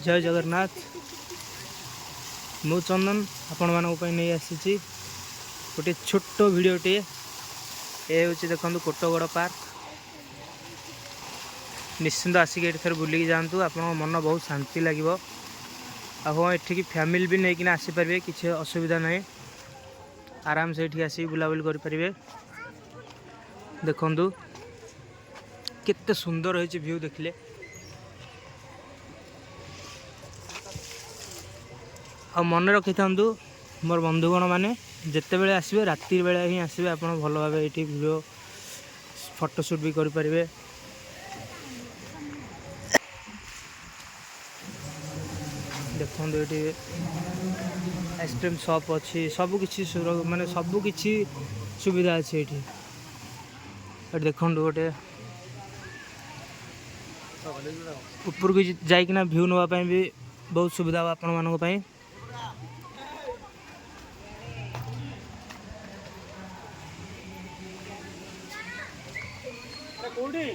जय जगन्नाथ। मु चंदन आपण मानक नहीं आसी गोटे छोट भिडटे ये हूँ देखो कोटगड़ पार्क। निश्चिंत आसिक ये थर बुलिकी जातु आप मन बहुत शांति लगे। हाँ एठिकी फैमिली भी नहीं आसीपारे किसी असुविधा ना आराम से ये आसिक बुलाबुली करें। देखु केते सुंदर होइछि व्यू देखले। आ मन रखी था मोर बंधुगण मैंने जिते बड़े आसबे राति बेला ही आसबे आप भल भाव ये वीडियो फोटोशूट भी करें। देखो ये आइसक्रीम शॉप अच्छी सबकि माने सबकि सुविधा अच्छी ये देखो गोटे ऊपर को जाइकिना व्यू नापी भी बहुत सुविधा हो आपण मानी। कौड़ी